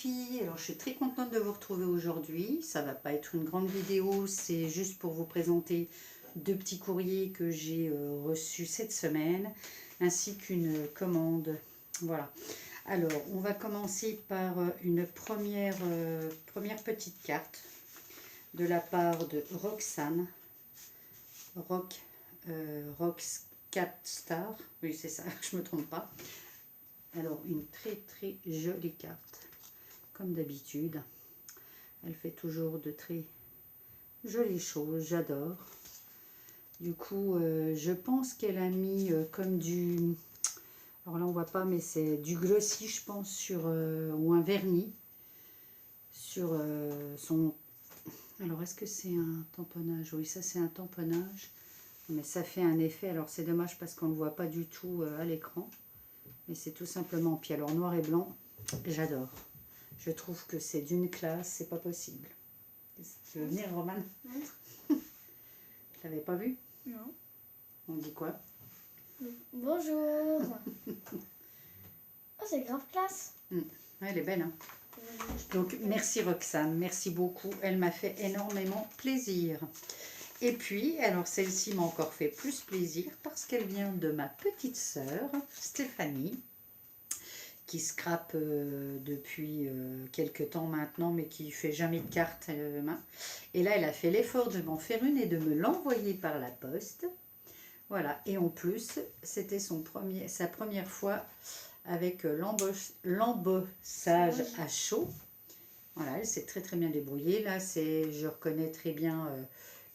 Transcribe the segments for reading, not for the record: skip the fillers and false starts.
filles, alors je suis très contente de vous retrouver aujourd'hui. Ça va pas être une grande vidéo, c'est juste pour vous présenter deux petits courriers que j'ai reçus cette semaine, ainsi qu'une commande. Voilà. Alors, on va commencer par une première petite carte de la part de Roxane. Rox 4 Star. Oui, c'est ça, je me trompe pas. Alors, une très très jolie carte, comme d'habitude. Elle fait toujours de très jolies choses, j'adore. Du coup, je pense qu'elle a mis comme du... Alors là, on voit pas, mais c'est du glossy, je pense, sur ou un vernis sur son... Alors, est-ce que c'est un tamponnage? Oui, ça, c'est un tamponnage. Mais ça fait un effet. Alors, c'est dommage parce qu'on ne le voit pas du tout à l'écran. Mais c'est tout simplement... Puis alors, noir et blanc, j'adore. Je trouve que c'est d'une classe, c'est pas possible. Tu veux venir, Romane? Tu l'avais pas vu? Non. On dit quoi? Bonjour. Oh, c'est grave classe. Elle est belle, hein? Donc, merci Roxane, merci beaucoup. Elle m'a fait énormément plaisir. Et puis, alors celle-ci m'a encore fait plus plaisir parce qu'elle vient de ma petite sœur, Stéphanie, qui scrape depuis quelques temps maintenant, mais qui fait jamais de cartes. Et là, elle a fait l'effort de m'en faire une et de me l'envoyer par la poste. Voilà, et en plus, c'était sa première fois avec l'embossage à chaud. Voilà, elle s'est très très bien débrouillée. Là, je reconnais très bien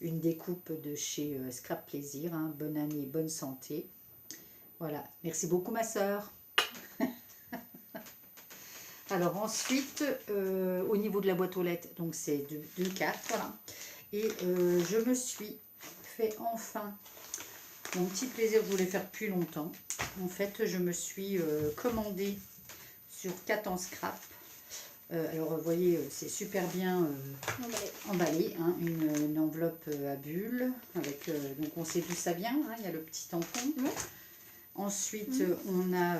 une découpe de chez Scrap Plaisir. Hein. Bonne année, bonne santé. Voilà, merci beaucoup ma sœur. Alors ensuite, au niveau de la boîte aux lettres, donc c'est deux cartes, voilà. Et je me suis fait enfin mon petit plaisir que je voulais faire depuis longtemps. En fait, je me suis commandé sur Cat en Scrap. Alors, vous voyez, c'est super bien emballé. Hein, une enveloppe à bulles. Avec, donc, on sait d'où ça vient. Hein, il y a le petit tampon. Ensuite, on a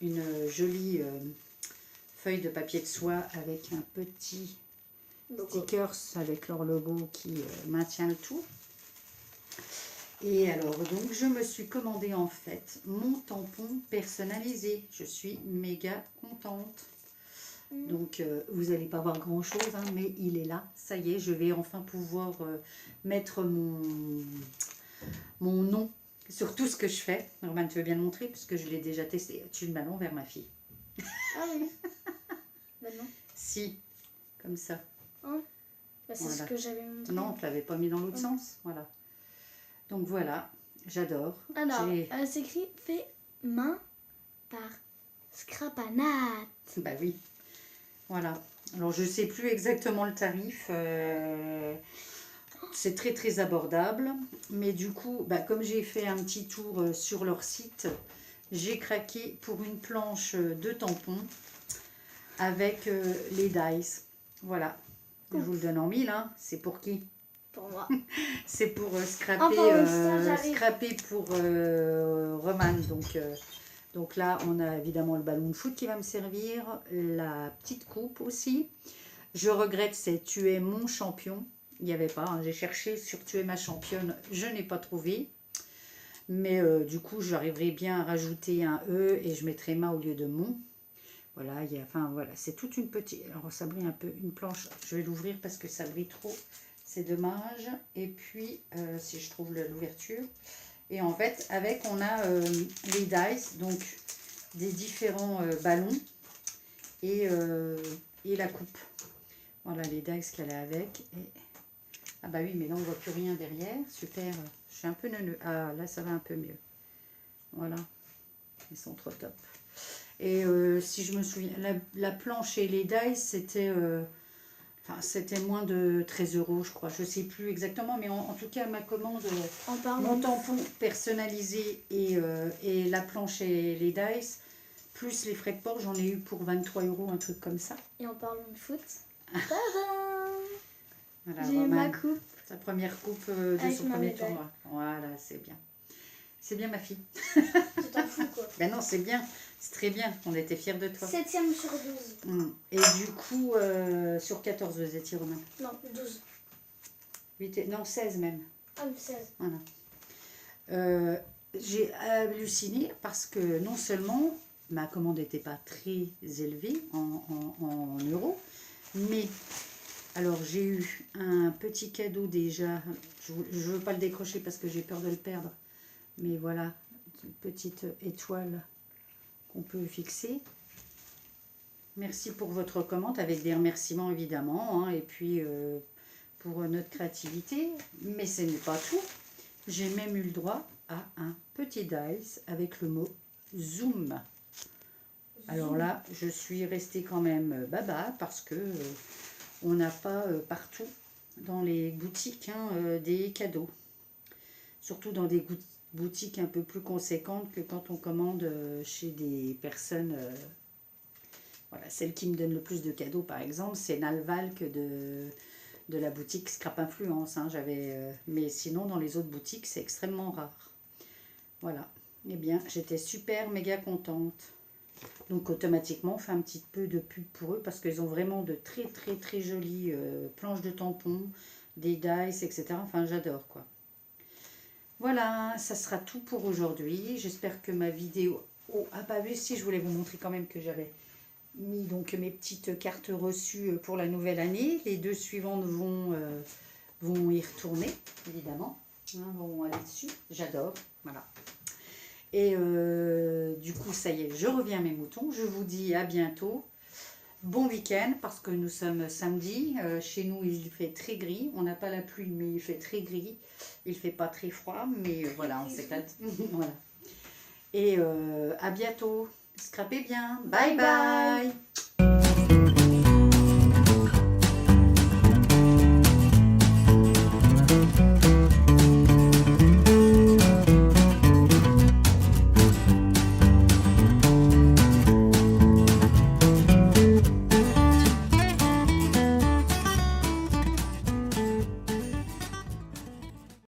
une jolie feuille de papier de soie avec un petit stickers avec leur logo qui maintient le tout. Et alors, donc, je me suis commandé en fait mon tampon personnalisé. Je suis méga contente. Donc, vous n'allez pas voir grand chose, hein, mais il est là. Ça y est, je vais enfin pouvoir mettre mon nom sur tout ce que je fais. Romane, tu veux bien le montrer puisque je l'ai déjà testé. Tu le mets à l'envers, ma fille. Ah oui. Bah non. Si, comme ça. Hein bah, c'est voilà. ce que j'avais montré. Non, on ne te l'avait pas mis dans l'autre sens. Voilà. Donc voilà, j'adore. Alors, c'est écrit fait main par Scrapanat. Bah oui. Voilà. Alors, je ne sais plus exactement le tarif. C'est très, très abordable. Mais du coup, bah, comme j'ai fait un petit tour sur leur site, j'ai craqué pour une planche de tampons avec les dice. Voilà. Je vous le donne en mille. Hein. C'est pour qui? Pour moi. C'est pour scraper pour Romane. Donc là, on a évidemment le ballon de foot qui va me servir, la petite coupe aussi. Je regrette, c'est Tu es mon champion. Il n'y avait pas, hein. J'ai cherché sur Tu es ma championne, je n'ai pas trouvé. Mais du coup, j'arriverai bien à rajouter un E et je mettrai ma au lieu de mon. Voilà, voilà, c'est toute une petite... Alors ça brille un peu, une planche. Je vais l'ouvrir parce que ça brille trop. C'est dommage. Et puis, si je trouve l'ouverture... Et en fait, avec, on a les dice, donc des différents ballons et la coupe. Voilà les dice qu'elle a avec. Et... Ah bah oui, mais là, on ne voit plus rien derrière. Super. Je suis un peu neuneux. Ah, là, ça va un peu mieux. Voilà. Ils sont trop top. Et si je me souviens, la planche et les dice, c'était... c'était moins de 13 €, je crois. Je ne sais plus exactement, mais en tout cas, ma commande, mon tampon personnalisé et la planche et les dice, plus les frais de port, j'en ai eu pour 23 €, un truc comme ça. Et en parlant de foot, tadam, voilà, j'ai ma coupe. Sa première coupe de son premier tournoi. Voilà, c'est bien. C'est bien ma fille. Tu t'en fous quoi. Ben non, c'est bien. C'est très bien. On était fiers de toi. 7e sur 12. Et du coup, sur 14, vous étiez Romain. Non, 12. 8 non, 16 même. Ah, 16. Voilà. J'ai halluciné parce que non seulement ma commande n'était pas très élevée en euros, mais alors j'ai eu un petit cadeau déjà. Je ne veux pas le décrocher parce que j'ai peur de le perdre. Mais voilà, une petite étoile qu'on peut fixer. Merci pour votre commande, avec des remerciements évidemment, hein, et puis pour notre créativité. Mais ce n'est pas tout. J'ai même eu le droit à un petit dice avec le mot Zoom. Alors là, je suis restée quand même baba parce que on n'a pas partout dans les boutiques hein, des cadeaux. Surtout dans des boutiques un peu plus conséquentes que quand on commande chez des personnes... voilà, celle qui me donne le plus de cadeaux, par exemple, c'est Nalvalk de la boutique Scrap Influence. Hein, mais sinon, dans les autres boutiques, c'est extrêmement rare. Voilà. Eh bien, j'étais super méga contente. Donc, automatiquement, on fait un petit peu de pub pour eux parce qu'ils ont vraiment de très, très, très jolies planches de tampons, des dice, etc. Enfin, j'adore, quoi. Voilà, ça sera tout pour aujourd'hui. J'espère que ma vidéo... Oh, ah bah oui, si, je voulais vous montrer quand même que j'avais mis donc mes petites cartes reçues pour la nouvelle année. Les 2 suivantes vont y retourner, évidemment. Hein, vont aller dessus. J'adore, voilà. Et du coup, ça y est, je reviens à mes moutons. Je vous dis à bientôt. Bon week-end, parce que nous sommes samedi. Chez nous, il fait très gris. On n'a pas la pluie, mais il fait très gris. Il fait pas très froid, mais voilà, on s'éclate. Voilà. Et à bientôt. Scrapez bien. Bye bye.